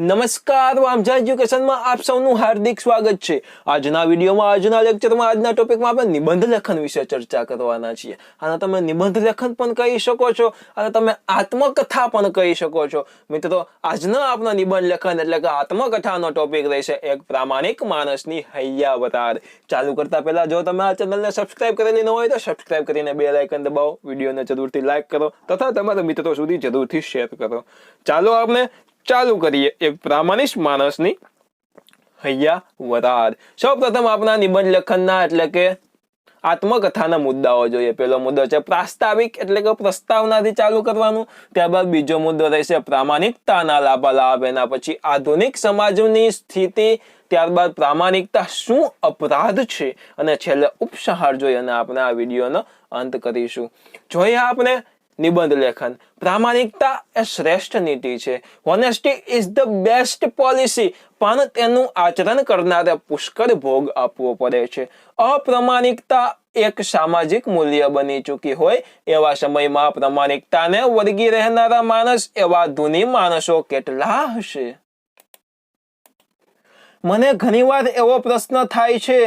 નમસ્કાર vamjaeducation માં આપ સૌનું હાર્દિક સ્વાગત છે। આજના વિડિયોમાં આજના લેક્ચરમાં આજના ટોપિકમાં આપણે નિબંધ લેખન વિશે ચર્ચા કરવાના છીએ। આને તમે નિબંધ લેખન પણ કહી શકો છો અને તમે આત્મકથા પણ કહી શકો છો। મિત્રો આજનો આપણો નિબંધ લેખન એટલે કે આત્મકથાનો ટોપિક રહેશે એક પ્રામાણિક માણસની હૈયાવતાર। ચાલુ કરતા પહેલા જો તમે આ ચેનલને સબસ્ક્રાઇબ કરેલી ન હોય તો સબસ્ક્રાઇબ કરીને બેલ આઇકન દબાવો, વિડિયોને જરૂરથી લાઈક કરો તથા તમારા મિત્રો સુધી જરૂરથી શેર કરો। ચાલો આપણે ચાલુ કરીએ એક પ્રામાણિક માણસની હૈયાવતાર। સૌપ્રથમ આપણા નિબંધ લેખનના એટલે કે આત્મકથાના મુદ્દાઓ જોઈએ। પહેલો મુદ્દો છે પ્રાસ્તાવિક એટલે કે પ્રસ્તાવનાથી ચાલુ કરવાનું, ત્યારબાદ બીજો મુદ્દો રહેશે પ્રામાણિકતાના લાભાલાભ, એના પછી આધુનિક સમાજની સ્થિતિ, ત્યારબાદ પ્રામાણિકતા શું અપરાધ છે અને છેલ્લે ઉપસંહાર જોઈ અને આપણે આ વિડીયોનો અંત કરીશું। જોઈએ આપણે નિબંધ લેખન। પ્રામાણિકતા એ શ્રેષ્ઠ નીતિ છે। Honesty is the best policy, પણ તેનું આચરણ કરનારે પુષ્કળ ભોગ આપવો પડે છે। અપ્રામાણિકતા એક સામાજિક મૂલ્ય બની ચૂકી હોય એવા સમયમાં પ્રામાણિકતાને વળગી રહેનારા માણસ એવા ધૂની માણસો કેટલા હશે? મને ઘણીવાર એવો પ્રશ્ન થાય છે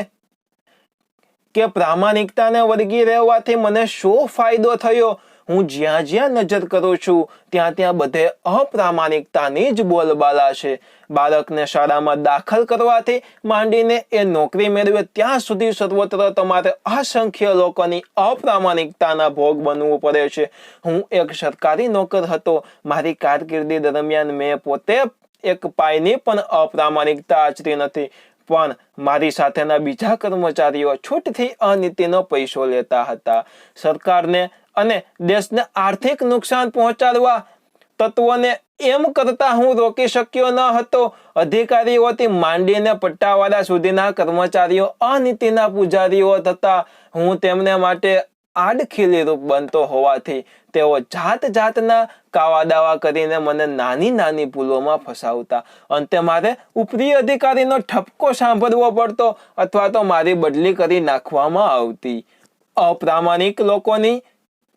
કે પ્રામાણિકતાને વળગી રહેવાથી મને શું ફાયદો થયો? હું જ્યાં જ્યાં નજર કરું છું ત્યાં ત્યાં બધે અપ્રામાણિકતાની જ બોલબાલા છે। બાળકને શાળામાં દાખલ કરવાથી માંડીને એ નોકરી મેળવે ત્યાં સુધી સર્વત્ર તમારે અસંખ્ય લોકોની અપ્રામાણિકતાના ભોગ બનવું પડે છે। હું એક સરકારી નોકર હતો। મારી કારકિર્દી દરમિયાન મેં પોતે એક પાયની પણ અપ્રામાણિકતા આચરી નથી, પણ મારી સાથેના બીજા કર્મચારીઓ છૂટથી અનીતિનો પૈસો લેતા હતા। સરકારને અને દેશને આર્થિક નુકસાન પહોંચાડવા તત્વોને એમ કરતા હું રોકી શક્યો ન હતો। અધિકારીઓથી માંડીને પટ્ટાવાળા સુધીના કર્મચારીઓ અનીતિના પૂજારીઓ થતા। હું તેમને માટે આડખીલી રૂપ બનતો હોવાથી તેઓ જાત જાતના કાવા દાવા કરીને મને નાની નાની ભૂલોમાં ફસાવતા। અંતે મારે ઉપરી અધિકારીનો ઠપકો સાંભળવો પડતો અથવા તો મારી બદલી કરી નાખવામાં આવતી। અપ્રામાણિક લોકોની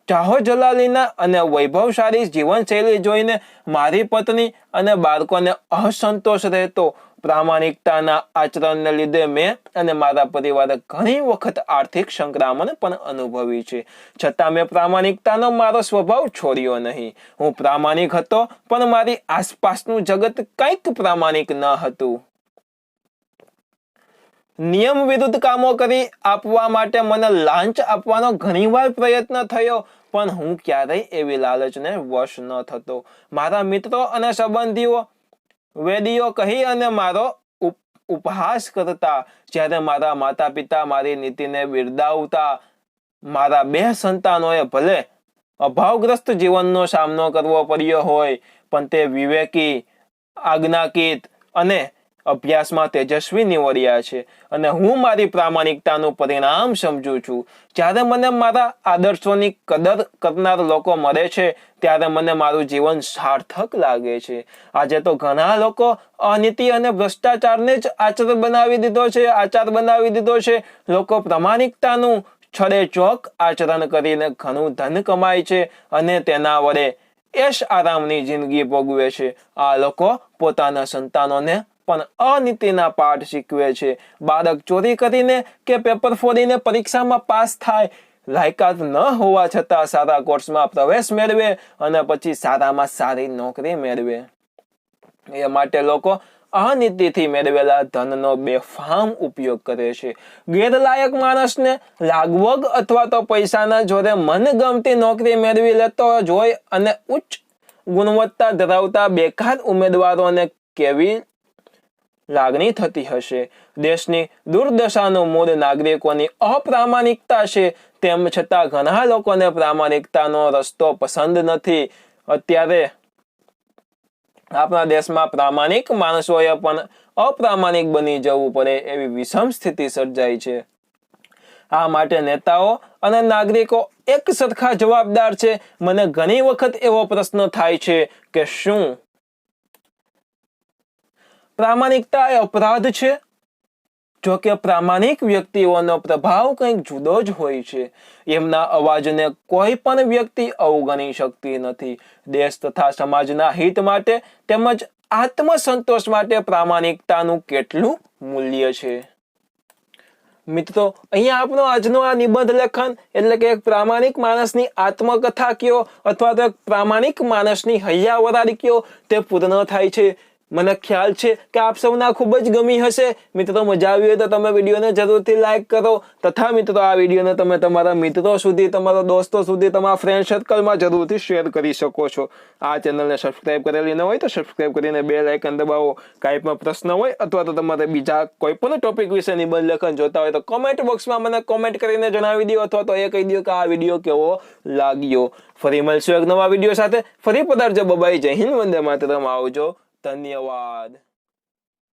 ચાહો જલાલીના અને વૈભવશાળી જીવનશૈલી જોઈને મારી પત્ની અને બાળકોને અસંતોષ રહેતો। પ્રામાણિકતાના આચરણને લીધે મેં અને મારા પરિવારે ઘણી વખત આર્થિક સંકળામણ પણ અનુભવી છે, છતાં મેં પ્રામાણિકતાનો મારો સ્વભાવ છોડ્યો નહીં। હું પ્રામાણિક હતો, પણ મારી આસપાસનું જગત કંઈક પ્રામાણિક ન હતું। નિયમ વિરુદ્ધ કામો કરી આપવા માટે મને લાંચ આપવાનો ઘણીવાર પ્રયત્ન થયો, પણ હું ક્યારેય એવી લાલચને વશ ન થતો। મારા મિત્રો અને સંબંધીઓ વેદીઓ કહી અને મારો ઉપહાસ કરતા, જ્યારે મારા માતા પિતા મારી નીતિને બિરદાવતા। મારા 2 સંતાનોએ ભલે અભાવગ્રસ્ત જીવનનો સામનો કરવો પડ્યો હોય, પણ તે વિવેકી, આજ્ઞાકીત અને અભ્યાસમાં તેજસ્વી નીવડ્યા છે અને હું મારી પ્રામાણિકતાનું પરિણામ સમજું છું। જ્યારે મને મારા આદર્શોની કદર કરનાર લોકો મળે છે ત્યારે મને મારું જીવન સાર્થક લાગે છે। આજે તો ઘણા લોકો અનીતિ અને ભ્રષ્ટાચારને જ આચાર બનાવી દીધો છે। લોકો પ્રામાણિકતાનું છડેચોક આચરણ કરીને ઘણું ધન કમાય છે અને તેના વડે એશ આરામની જિંદગી ભોગવે છે। આ લોકો પોતાના સંતાનોને પણ અનીતિના પાઠ શીખવે છે। બાળક ચોરી કરીને કે પેપર ફોડીને પરીક્ષામાં પાસ થાય, લાયકાત ન હોવા છતાં સારા કોર્સમાં પ્રવેશ મેળવે અને પછી સારામાં સારી નોકરી મેળવે। એ માટે લોકો અનીતિથી મેળવેલા ધનનો બેફામ ઉપયોગ કરે છે। ગેરલાયક માણસને લાગવગ અથવા તો પૈસાના જોરે મનગમતી નોકરી મેળવી લેતો જોઈ અને ઉચ્ચ ગુણવત્તા ધરાવતા બેકાર ઉમેદવારોને કેવી લાગણી થતી હશે? દેશની દુર્દશાનું મૂળ નાગરિકોની અપ્રામાણિકતા છે, તેમ છતાં ઘણા લોકોને પ્રામાણિકતાનો રસ્તો પસંદ નથી। અત્યારે આપણા દેશમાં પ્રામાણિક માણસોએ પણ અપ્રામાણિક બની જવું પડે એવી વિષમ સ્થિતિ સર્જાઈ છે। આ માટે નેતાઓ અને નાગરિકો એક સરખા જવાબદાર છે। મને ઘણી વખત એવો પ્રશ્ન થાય છે કે શું પ્રામાણિકતા એ અપરાધ છે? જો કે પ્રામાણિક વ્યક્તિઓનો પ્રભાવ કંઈક જુદો જ હોય છે। એમના અવાજને કોઈ પણ વ્યક્તિ અવગણી શકતી નથી। દેશ તથા સમાજના હિત માટે તેમજ આત્મસંતોષ માટે પ્રામાણિકતાનું કેટલું મૂલ્ય છે? મિત્રો, અહીંયા આપણો આજનો આ નિબંધ લેખન એટલે કે એક પ્રામાણિક માણસની આત્મકથા કયો અથવા તો એક પ્રામાણિક માણસની હૈયાવરારી કયો તે પૂર્ણ થાય છે. મને ખ્યાલ છે કે આપ સૌના ખૂબ જ ગમી હશે. મિત્રો, મજા આવી હોય તો તમે વિડીયોને જરૂરથી લાઈક કરો તથા મિત્રો આ વિડીયોને તમે તમારા મિત્રો સુધી, તમારા દોસ્તો સુધી, તમારા ફ્રેન્ડ સર્કલમાં જરૂરથી શેર કરી શકો છો. આ ચેનલને સબસ્ક્રાઇબ કરેલી ન હોય તો સબસ્ક્રાઇબ કરીને બેલ આઇકન દબાવો. કાંઈ પણ પ્રશ્ન હોય અથવા તો તમારે બીજા કોઈ પણ ટોપિક વિશે નિબંધ લેખન જોતા હોય તો કોમેન્ટ બોક્સમાં મને કોમેન્ટ કરીને જણાવી દો અથવા તો એ કહી દો કે આ વિડીયો કેવો લાગ્યો. ફરી મળશું એક નવા વિડીયો સાથે. ફરી પધારજો. બાય. જય હિન્દ. વંદે માતરમ. આવજો. ધન્યવાદ.